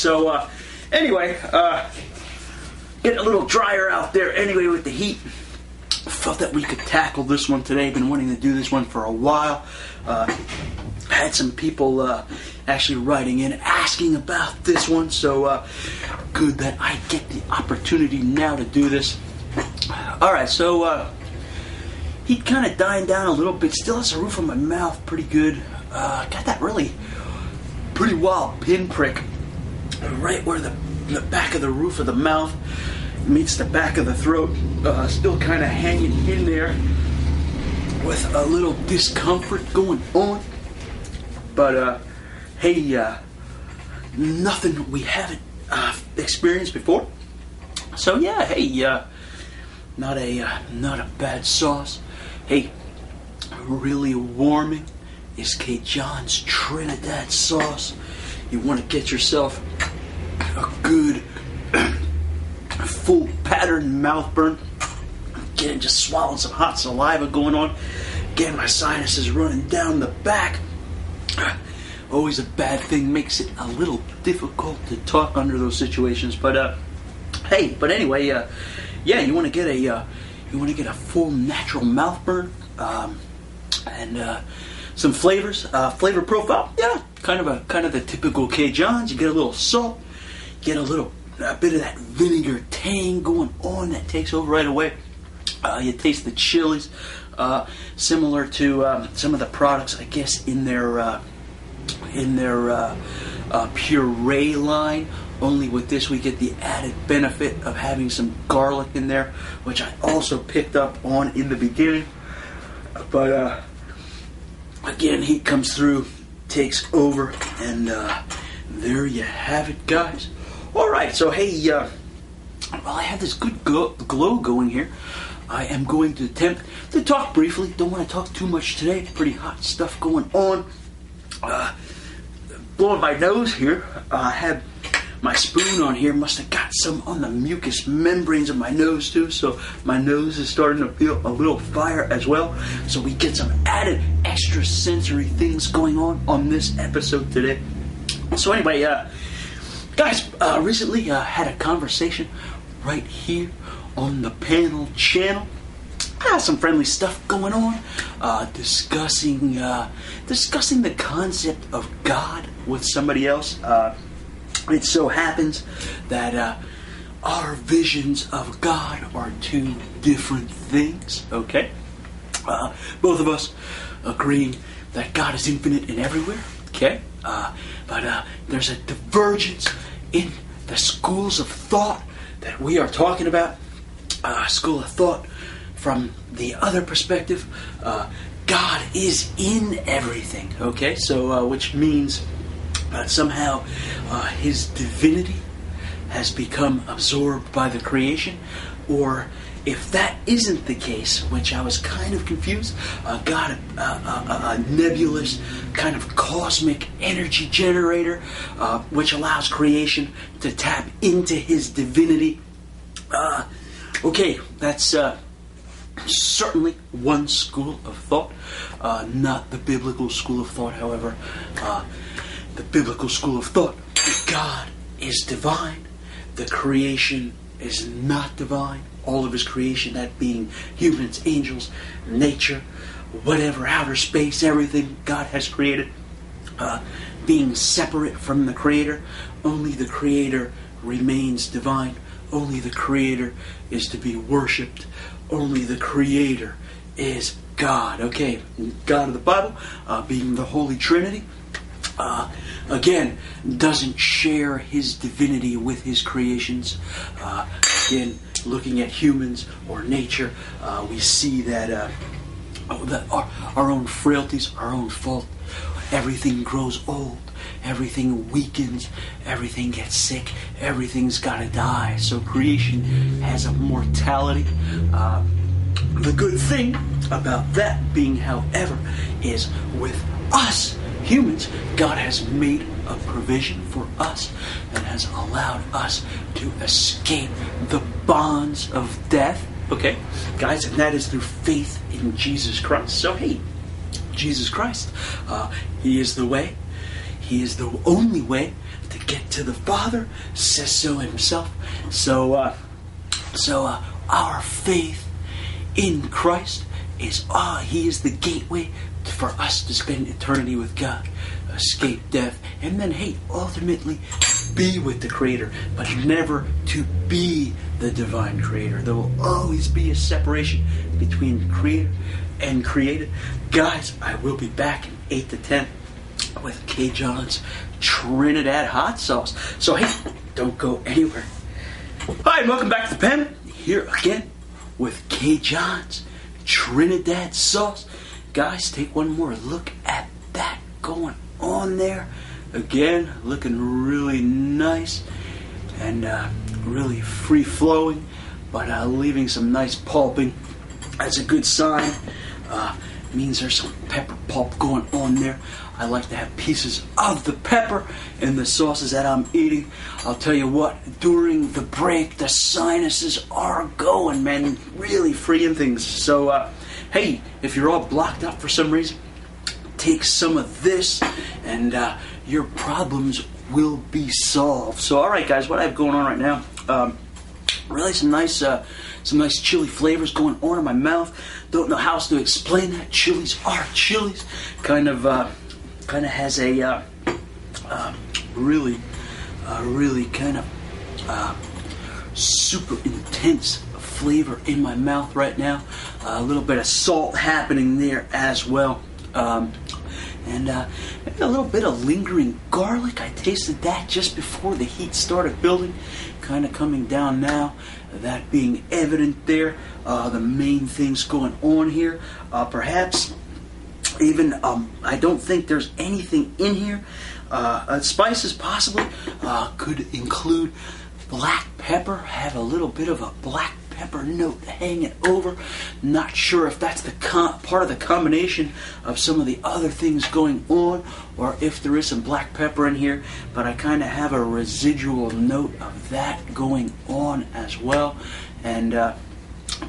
So, anyway, getting a little drier out there anyway with the heat. Felt that we could tackle this one today. Been wanting to do this one for a while. Had some people actually writing in asking about this one, so good that I get the opportunity now to do this. Alright, so heat kind of dying down a little bit. Still has the roof of my mouth pretty good. Got that really pretty wild pinprick right where the back of the roof of the mouth meets the back of the throat. Still kind of hanging in there with a little discomfort going on. But hey, nothing we haven't experienced before. So yeah, hey, not a bad sauce. Hey, really warming is Cajohn's Trinidad sauce. You want to get yourself a good full pattern mouth burn. Again, just swallowing some hot saliva going on. Again, my sinuses running down the back. Always a bad thing, makes it a little difficult to talk under those situations. But hey, but anyway, yeah, you want to get a full natural mouth burn and some flavors, flavor profile. Yeah, kind of the typical Cajohns. You get a little salt, get a bit of that vinegar tang going on that takes over right away. You taste the chilies, similar to some of the products, I guess, in their puree line. Only with this we get the added benefit of having some garlic in there, which I also picked up on in the beginning. But again, heat comes through, takes over, and there you have it, guys. Alright, so hey, well, I have this good glow going here. I am going to attempt to talk briefly. Don't want to talk too much today. Pretty hot stuff going on. Blowing my nose here. I had my spoon on here. Must have got some on the mucous membranes of my nose too. So my nose is starting to feel a little fire as well. So we get some added extra sensory things going on this episode today. So anyway, guys, recently had a conversation right here on the panel channel. Some friendly stuff going on, discussing the concept of God with somebody else. It so happens that our visions of God are two different things. Okay, both of us agreeing that God is infinite and everywhere. Okay, but there's a divergence in the schools of thought that we are talking about. School of thought from the other perspective, God is in everything. Okay, so which means somehow His divinity has become absorbed by the creation, or if that isn't the case, which I was kind of confused, God, a nebulous kind of cosmic energy generator, which allows creation to tap into His divinity. Okay, that's certainly one school of thought, not the biblical school of thought, however. The biblical school of thought, God is divine, the creation is not divine. All of His creation, that being humans, angels, nature, whatever, outer space, everything God has created, being separate from the Creator. Only the Creator remains divine. Only the Creator is to be worshipped. Only the Creator is God. Okay, God of the Bible, being the Holy Trinity, again, doesn't share His divinity with His creations. Again, looking at humans or nature, we see that our own frailties, our own fault, everything grows old. Everything weakens, everything gets sick, everything's gotta die. So creation has a mortality. The good thing about that being, however, is with us humans, God has made a provision for us and has allowed us to escape the bonds of death. Okay, guys, and that is through faith in Jesus Christ. So hey, Jesus Christ, He is the way. He is the only way to get to the Father, says so himself. So our faith in Christ is, he is the gateway for us to spend eternity with God, escape death, and then, hey, ultimately be with the Creator, but never to be the divine Creator. There will always be a separation between Creator and created. Guys, I will be back in 8 to 10 with Cajohn's Trinidad hot sauce. So, hey, don't go anywhere. Hi, and welcome back to the pen. Here again with Cajohn's Trinidad sauce. Guys, take one more look at that going on there. Again, looking really nice and really free-flowing, but leaving some nice pulping. That's a good sign. Means there's some pepper pulp going on there. I like to have pieces of the pepper in the sauces that I'm eating. I'll tell you what, during the break, the sinuses are going, man, really freeing things. So, hey, if you're all blocked up for some reason, take some of this and your problems will be solved. So, all right, guys, what I have going on right now, really some nice chili flavors going on in my mouth. Don't know how else to explain that. Chilies are chilies. Kind of has a really kind of super intense flavor in my mouth right now. A little bit of salt happening there as well. And maybe a little bit of lingering garlic. I tasted that just before the heat started building. Kind of coming down now. That being evident there. The main things going on here. Perhaps even, I don't think there's anything in here. Spices possibly could include black pepper. Have a little bit of a black pepper note hanging over. Not sure if that's the part of the combination of some of the other things going on, or if there is some black pepper in here, but I kind of have a residual note of that going on as well. And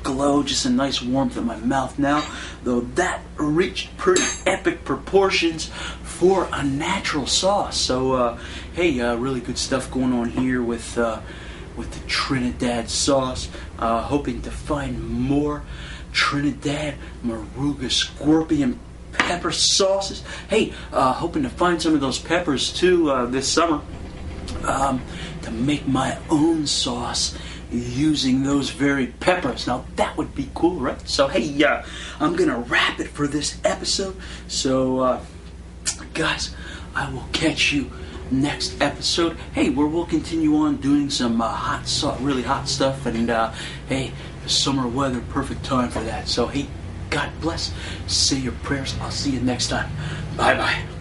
glow, just a nice warmth in my mouth now, though that reached pretty epic proportions for a natural sauce. So hey, really good stuff going on here with the Trinidad sauce. Hoping to find more Trinidad Moruga Scorpion pepper sauces. Hey, hoping to find some of those peppers too this summer to make my own sauce using those very peppers. Now that would be cool, right? So hey, I'm gonna wrap it for this episode. So guys, I will catch you next episode. Hey, where we'll continue on doing some really hot stuff, and hey, the summer weather, perfect time for that. So hey, God bless. Say your prayers. I'll see you next time. Bye bye.